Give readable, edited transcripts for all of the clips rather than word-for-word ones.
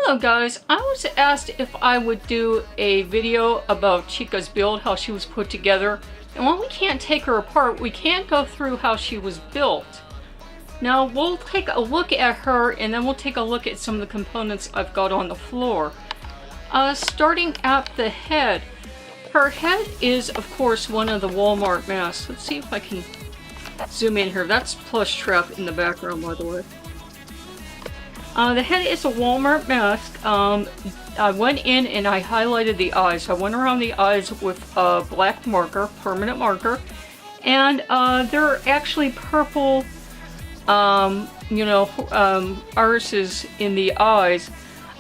Hello guys, I was asked if I would do a video about Chica's build, how she was put together. And while we can't take her apart, we can go through how she was built. Now we'll take a look at her and then we'll take a look at some of the components I've got on the floor. Starting at the head. Her head is of course one of the Walmart masks. Let's see if I can zoom in here. That's Plush Trap in the background, by the way. The head is a Walmart mask. I went in and I highlighted the eyes. I went around the eyes with a black marker, permanent marker, and they're actually purple, irises in the eyes.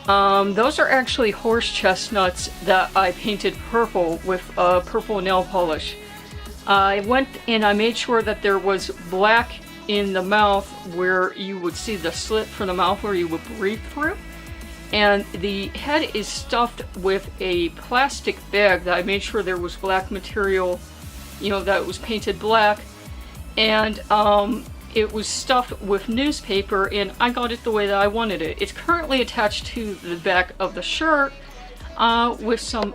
Those are actually horse chestnuts that I painted purple with purple nail polish. I went and I made sure that there was black in the mouth where you would see the slit for the mouth where you would breathe through. And the head is stuffed with a plastic bag that I made sure there was black material, that it was painted black. And it was stuffed with newspaper and I got it the way that I wanted it. It's currently attached to the back of the shirt with some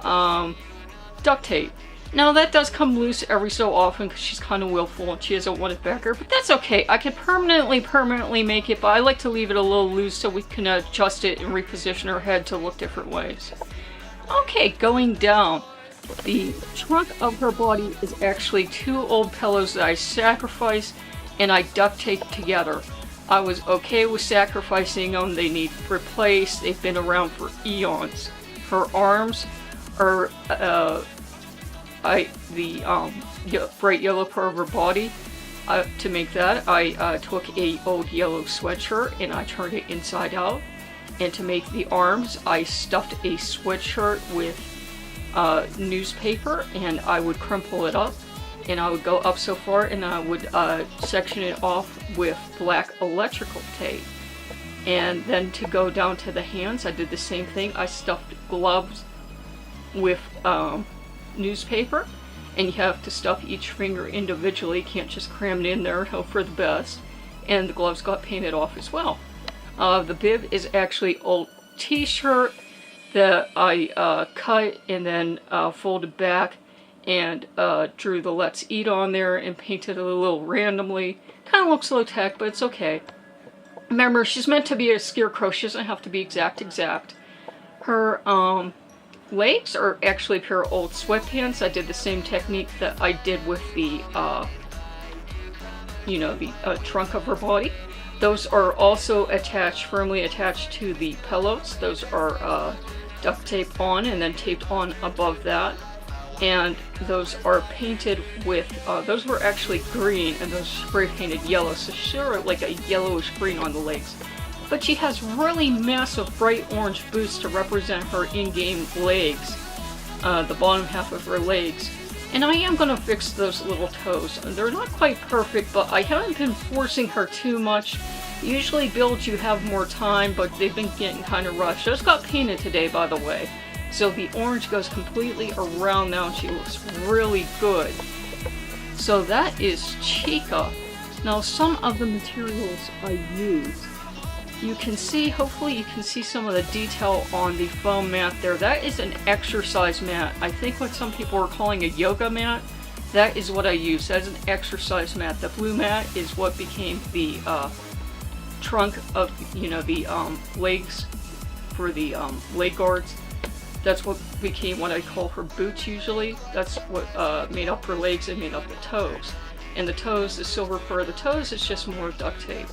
duct tape. Now that does come loose every so often because she's kind of willful and she doesn't want it back here, but that's okay. I can permanently make it, but I like to leave it a little loose so we can adjust it and reposition her head to look different ways. Okay, going down. The trunk of her body is actually two old pillows that I sacrificed and I duct taped together. I was okay with sacrificing them. They need replaced. They've been around for eons. Her arms are the bright yellow part of her body. To make that, I took a old yellow sweatshirt and I turned it inside out. And to make the arms, I stuffed a sweatshirt with newspaper and I would crumple it up. And I would go up so far and I would section it off with black electrical tape. And then to go down to the hands, I did the same thing. I stuffed gloves with newspaper, and you have to stuff each finger individually. You can't just cram it in there and hope for the best. And the gloves got painted off as well. The bib is actually old t-shirt that I cut and then folded back and drew the Let's Eat on there and painted it a little randomly. Kind of looks low tech, but it's okay. Remember, she's meant to be a scarecrow. She doesn't have to be exact. Her legs are actually a pair of old sweatpants. I did the same technique that I did with the, trunk of her body. Those are also firmly attached to the pillows. Those are duct tape on and then taped on above that. And those are painted with, those were actually green and those spray painted yellow, so sure, like a yellowish green on the legs. But she has really massive bright orange boots to represent her in-game legs, the bottom half of her legs. And I am going to fix those little toes. They're not quite perfect, but I haven't been forcing her too much. Usually builds you have more time, but they've been getting kind of rushed. Those got painted today, by the way. So the orange goes completely around now and she looks really good. So that is Chica. Now some of the materials I used. You can see, hopefully you can see some of the detail on the foam mat there. That is an exercise mat. I think what some people are calling a yoga mat, that is what I use. That is an exercise mat. The blue mat is what became the trunk of, the legs for the leg guards. That's what became what I call her boots usually. That's what made up her legs and made up the toes. And the toes, the silver part of the toes, is just more duct tape.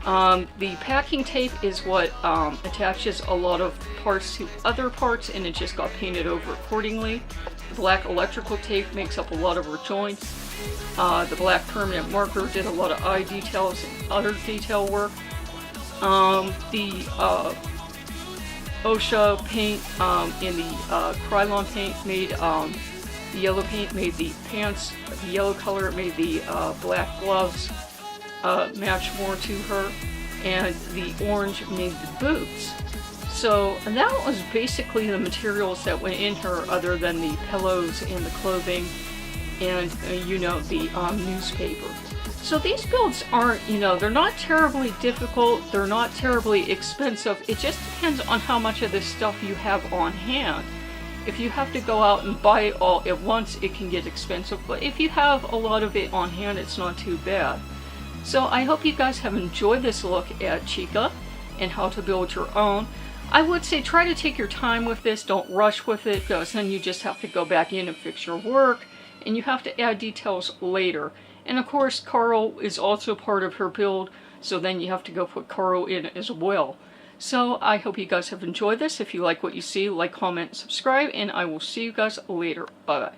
The packing tape is what attaches a lot of parts to other parts and it just got painted over accordingly. The black electrical tape makes up a lot of her joints. The black permanent marker did a lot of eye details and other detail work. The OSHA paint and the Krylon paint made the yellow paint made the pants, the yellow color made the black gloves match more to her, and the orange made the boots. So that was basically the materials that went in her, other than the pillows and the clothing and the newspaper. So these builds aren't, they're not terribly difficult, they're not terribly expensive. It just depends on how much of this stuff you have on hand. If you have to go out and buy it all at once, it can get expensive, but if you have a lot of it on hand, it's not too bad. So I hope you guys have enjoyed this look at Chica and how to build your own. I would say try to take your time with this, don't rush with it, because then you just have to go back in and fix your work, and you have to add details later. And of course, Carl is also part of her build, so then you have to go put Carl in as well. So I hope you guys have enjoyed this. If you like what you see, like, comment, subscribe, and I will see you guys later. Bye-bye.